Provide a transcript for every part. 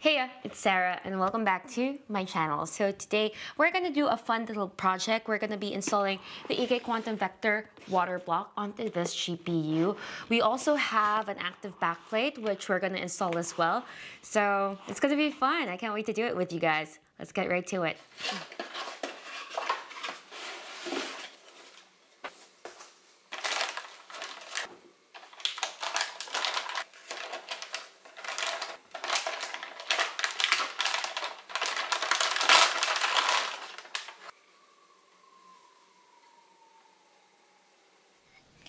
Heya, it's Sarah and welcome back to my channel. So today we're going to do a fun little project. We're going to be installing the EK Quantum Vector water block onto this GPU. We also have an active backplate which we're going to install as well. So it's going to be fun. I can't wait to do it with you guys. Let's get right to it.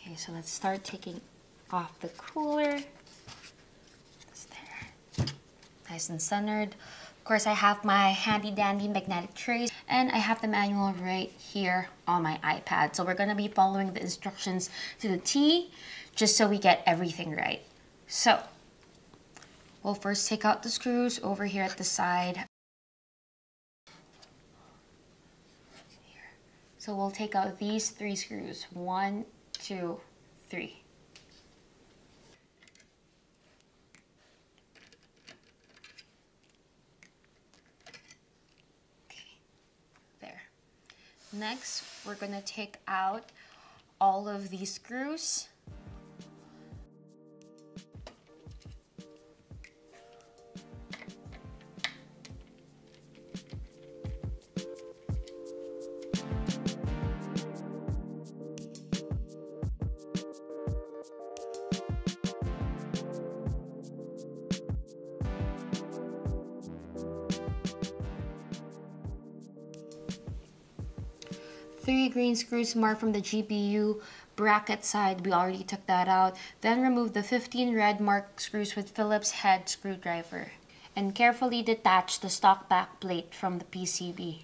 Okay, so let's start taking off the cooler. It's there. Nice and centered. Of course, I have my handy dandy magnetic trace and I have the manual right here on my iPad. So we're gonna be following the instructions to the T just so we get everything right. So we'll first take out the screws over here at the side. So we'll take out these 3 screws. 1, 2, 3. Okay, there. Next, we're gonna take out all of these screws. Three green screws marked from the GPU bracket side. We already took that out. Then remove the 15 red marked screws with Phillips head screwdriver. And carefully detach the stock backplate from the PCB.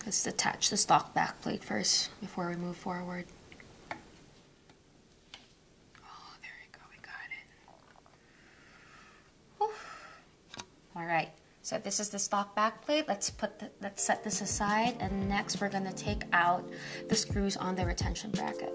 Let's detach the stock backplate first before we move forward. Oh, there we go. We got it. All right. So this is the stock backplate. Let's set this aside, and next we're gonna take out the screws on the retention bracket.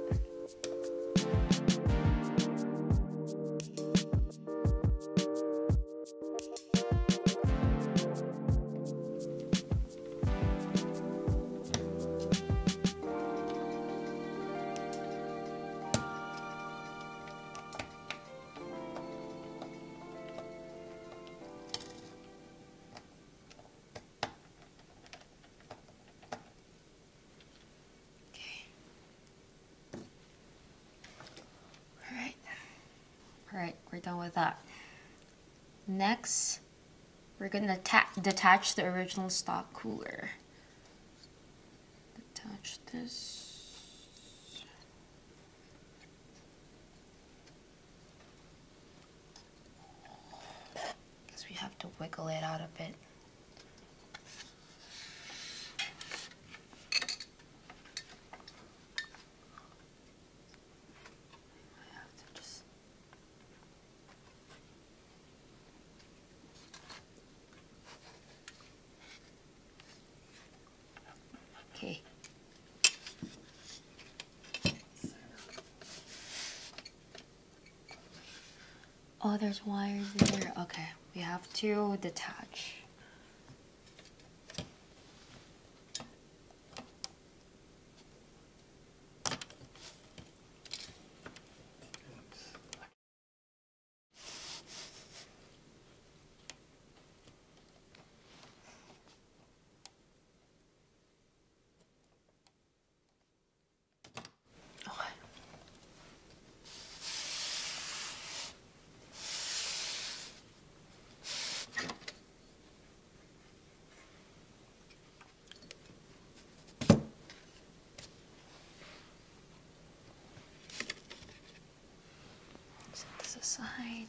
Alright, we're done with that. Next, we're gonna detach the original stock cooler. Detach this. Guess we have to wiggle it out a bit. Okay. Oh, there's wires there. Okay, we have to detach. Aside.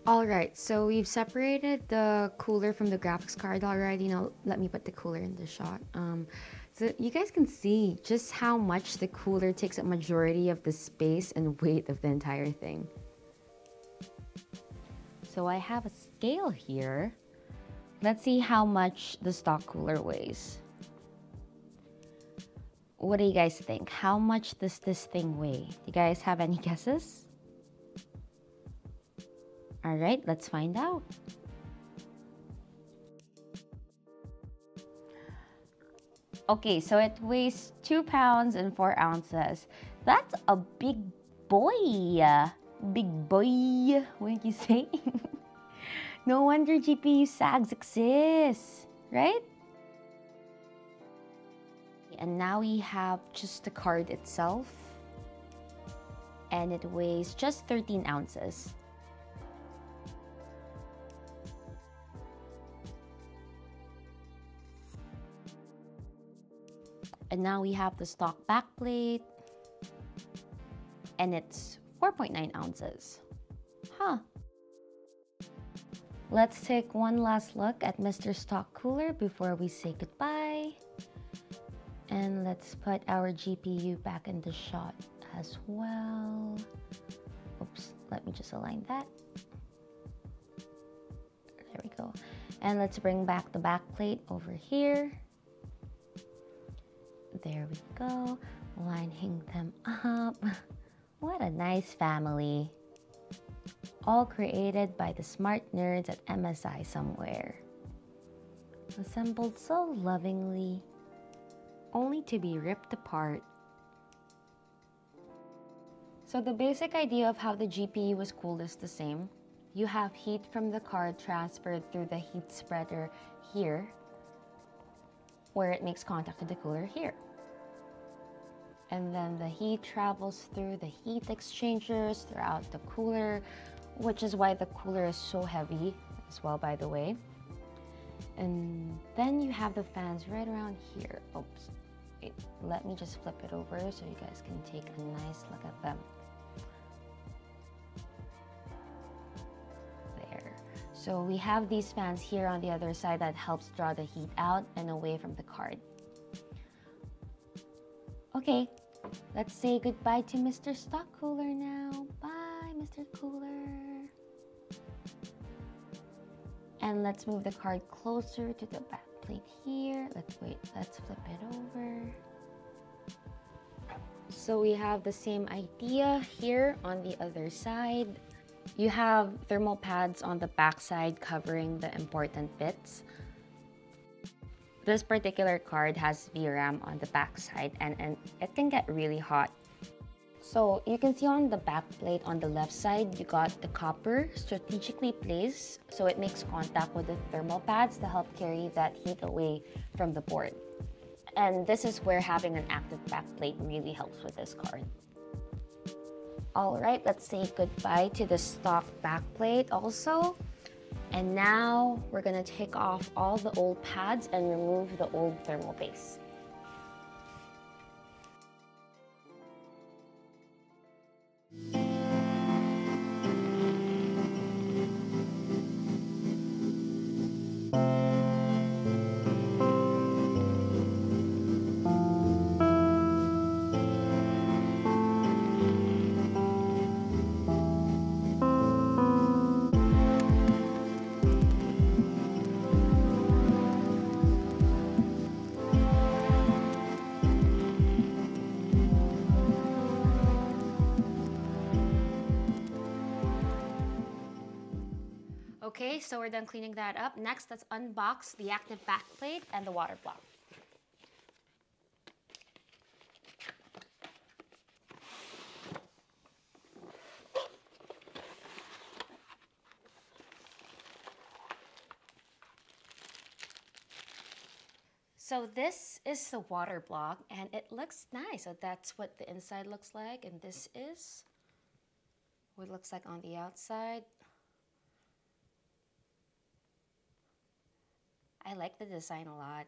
Alright, so we've separated the cooler from the graphics card already. Now let me put the cooler in the shot. So you guys can see just how much the cooler takes a majority of the space and weight of the entire thing. So I have a scale here. Let's see how much the stock cooler weighs. What do you guys think? How much does this thing weigh? Do you guys have any guesses? All right, let's find out. Okay, so it weighs 2 pounds and 4 ounces. That's a big boy. Big boy, what you say? No wonder GPU sags exist, right? And now we have just the card itself. And it weighs just 13 ounces. And now we have the stock backplate. And it's 4.9 ounces. Huh. Let's take one last look at Mr. Stock Cooler before we say goodbye. And let's put our GPU back in the shot as well. Oops, let me just align that. There we go. And let's bring back the backplate over here. There we go, lining them up. What a nice family. All created by the smart nerds at MSI somewhere. Assembled so lovingly, only to be ripped apart. So the basic idea of how the GPU was cooled is the same. You have heat from the card transferred through the heat spreader here, where it makes contact with the cooler here. And then the heat travels through the heat exchangers throughout the cooler, which is why the cooler is so heavy as well, by the way. And then you have the fans right around here. Oops, wait, let me just flip it over so you guys can take a nice look at them. There. So we have these fans here on the other side that helps draw the heat out and away from the card. Okay, let's say goodbye to Mr. Stock Cooler now. Bye, Mr. Cooler. And let's move the card closer to the back plate here. Let's flip it over. So we have the same idea here on the other side. You have thermal pads on the back side covering the important bits. This particular card has VRAM on the back side and it can get really hot. So you can see on the back plate on the left side, you got the copper strategically placed so it makes contact with the thermal pads to help carry that heat away from the board. And this is where having an active back plate really helps with this card. All right, let's say goodbye to the stock back plate also. And now we're gonna take off all the old pads and remove the old thermal base. Okay, so we're done cleaning that up. Next, let's unbox the active backplate and the water block. So this is the water block and it looks nice. So that's what the inside looks like, and this is what it looks like on the outside. I like the design a lot.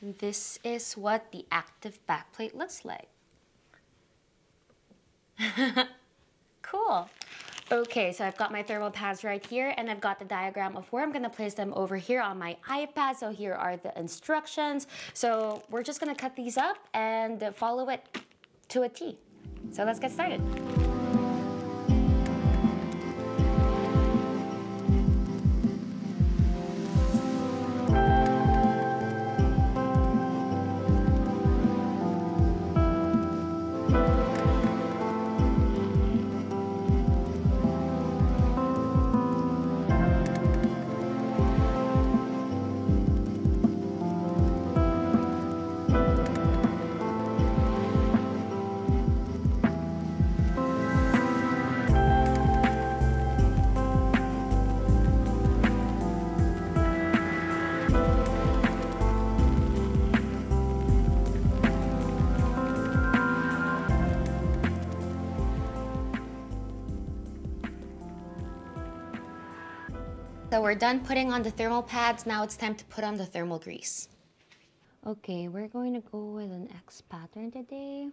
This is what the active backplate looks like. Cool. Okay, so I've got my thermal pads right here and I've got the diagram of where I'm gonna place them over here on my iPad. So here are the instructions. So we're just gonna cut these up and follow it to a T. So let's get started. So we're done putting on the thermal pads. Now it's time to put on the thermal grease. Okay, we're going to go with an X pattern today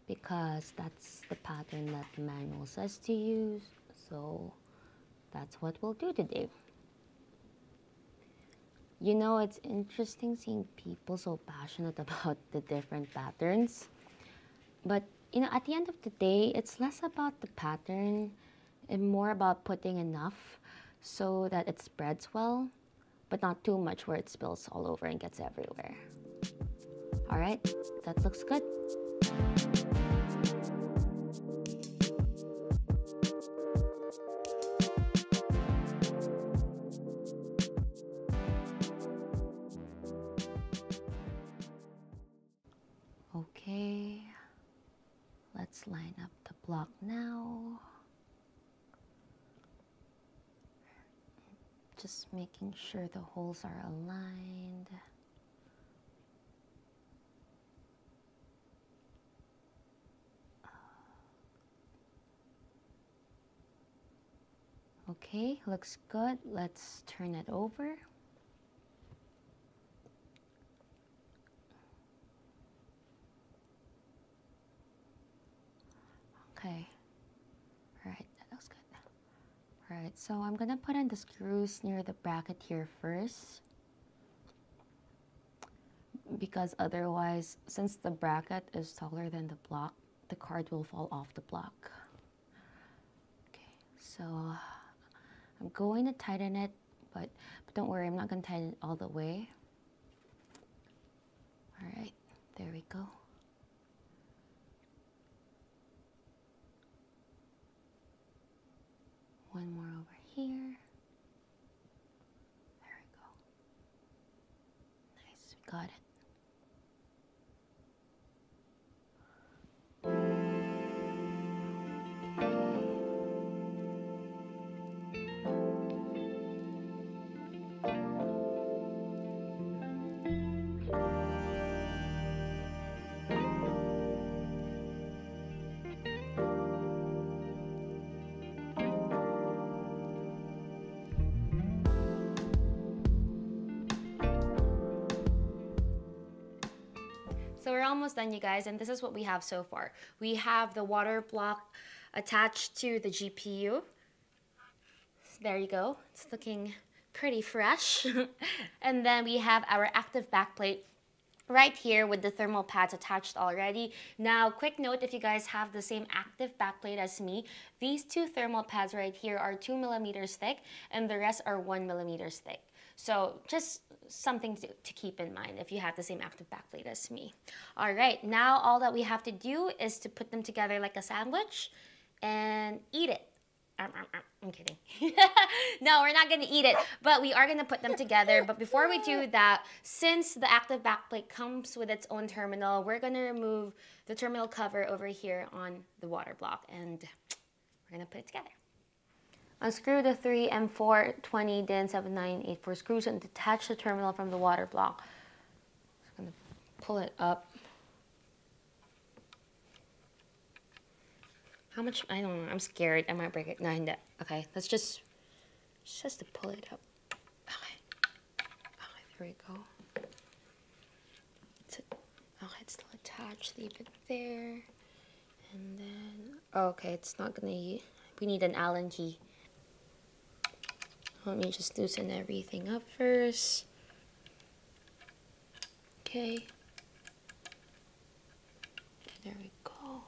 because that's the pattern that the manual says to use. So that's what we'll do today. You know, it's interesting seeing people so passionate about the different patterns. But, you know, at the end of the day, it's less about the pattern and more about putting enough so that it spreads well, but not too much where it spills all over and gets everywhere. All right, that looks good. Okay, let's line up the block now. Just making sure the holes are aligned. Okay, looks good. Let's turn it over. Okay, all right, that looks good. All right, so I'm gonna put in the screws near the bracket here first, because otherwise, since the bracket is taller than the block, the card will fall off the block. Okay, so I'm going to tighten it, but don't worry, I'm not gonna tighten it all the way. All right, there we go. One more over here. There we go. Nice, we got it. So we're almost done, you guys, and this is what we have so far. We have the water block attached to the GPU. There you go. It's looking pretty fresh. And then we have our active backplate right here with the thermal pads attached already. Now, quick note, if you guys have the same active backplate as me, these two thermal pads right here are 2 millimeters thick and the rest are 1 millimeters thick. So just something to keep in mind if you have the same active backplate as me. All right, now all that we have to do is to put them together like a sandwich and eat it. I'm kidding. No, we're not going to eat it, but we are going to put them together. But before we do that, since the active backplate comes with its own terminal, we're going to remove the terminal cover over here on the water block, and we're going to put it together. Unscrew the 3 M4 20 DIN 7984 screws and detach the terminal from the water block. Just going to pull it up. How much? I don't know. I'm scared. I might break it. No, okay. Let's just to pull it up. Okay. Okay, there we go. Okay, it's still attached. Leave it there. And then, okay, it's not gonna. We need an Allen key. Let me just loosen everything up first. Okay. There we go.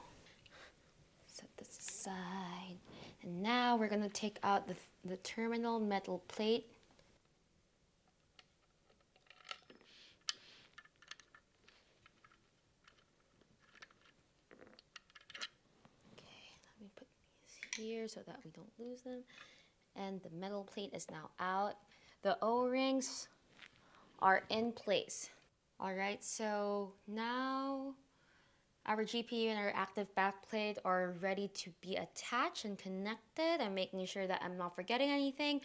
Set this aside. And now we're going to take out the terminal metal plate. Okay, let me put these here so that we don't lose them. And the metal plate is now out. The O-rings are in place. All right, so now our GPU and our active backplate are ready to be attached and connected. I'm making sure that I'm not forgetting anything.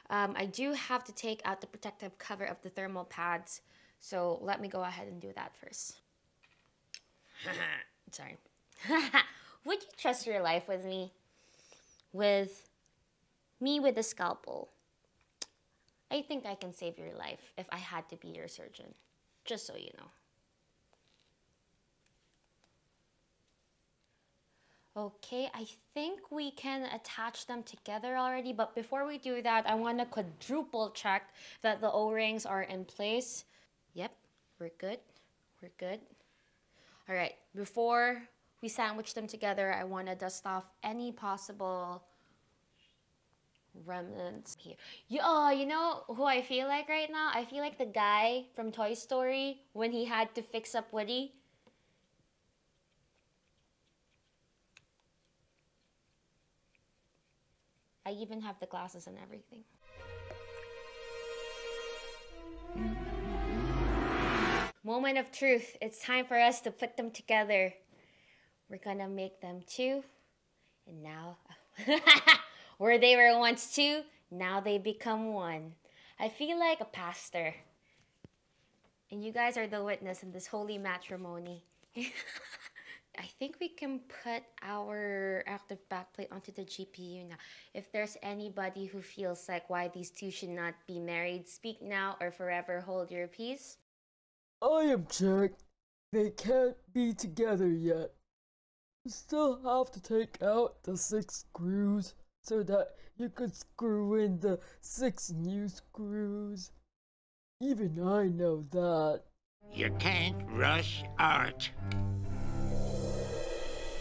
I do have to take out the protective cover of the thermal pads, so let me go ahead and do that first. Sorry. Would you trust your life with me? With the scalpel. I think I can save your life if I had to be your surgeon, just so you know. Okay, I think we can attach them together already, but before we do that, I want to quadruple check that the O-rings are in place. Yep, we're good. We're good. All right, before we sandwich them together, I want to dust off any possible remnants here. You know who I feel like right now? I feel like the guy from Toy Story when he had to fix up Woody. I even have the glasses and everything. Moment of truth. It's time for us to put them together. We're gonna make them two. And now, where they were once two, now they become one. I feel like a pastor. And you guys are the witness in this holy matrimony. I think we can put our active backplate onto the GPU now. If there's anybody who feels like why these two should not be married, speak now or forever hold your peace. I object. They can't be together yet. You still have to take out the 6 screws so that you could screw in the 6 new screws. Even I know that. You can't rush art.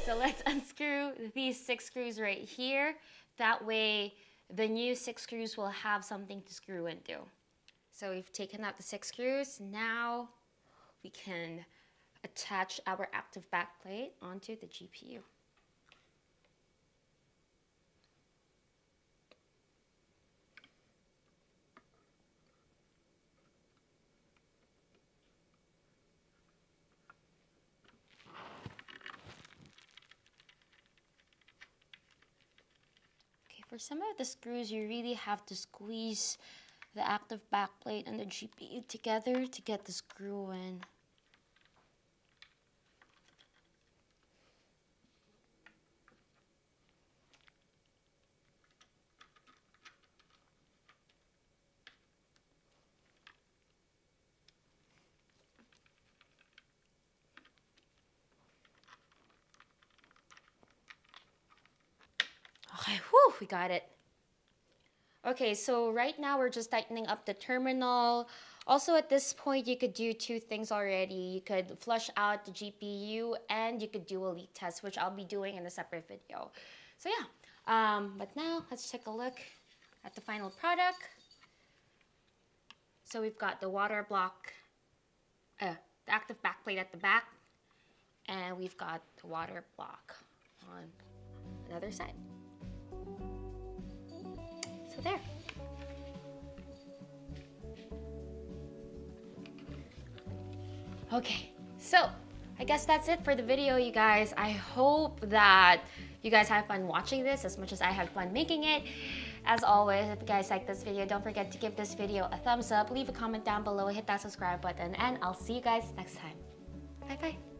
So let's unscrew these 6 screws right here. That way the new 6 screws will have something to screw into. So we've taken out the 6 screws. Now we can attach our active backplate onto the GPU. For some of the screws, you really have to squeeze the active backplate and the GPU together to get the screw in. Okay, whew, we got it. Okay, so right now we're just tightening up the terminal. Also at this point, you could do 2 things already. You could flush out the GPU and you could do a leak test, which I'll be doing in a separate video. So yeah, but now let's take a look at the final product. So we've got the water block, the active backplate at the back, and we've got the water block on another side. So there. Okay, so I guess that's it for the video, you guys. I hope that you guys have fun watching this as much as I had fun making it. As always, if you guys like this video, don't forget to give this video a thumbs up, leave a comment down below, hit that subscribe button, and I'll see you guys next time. Bye bye.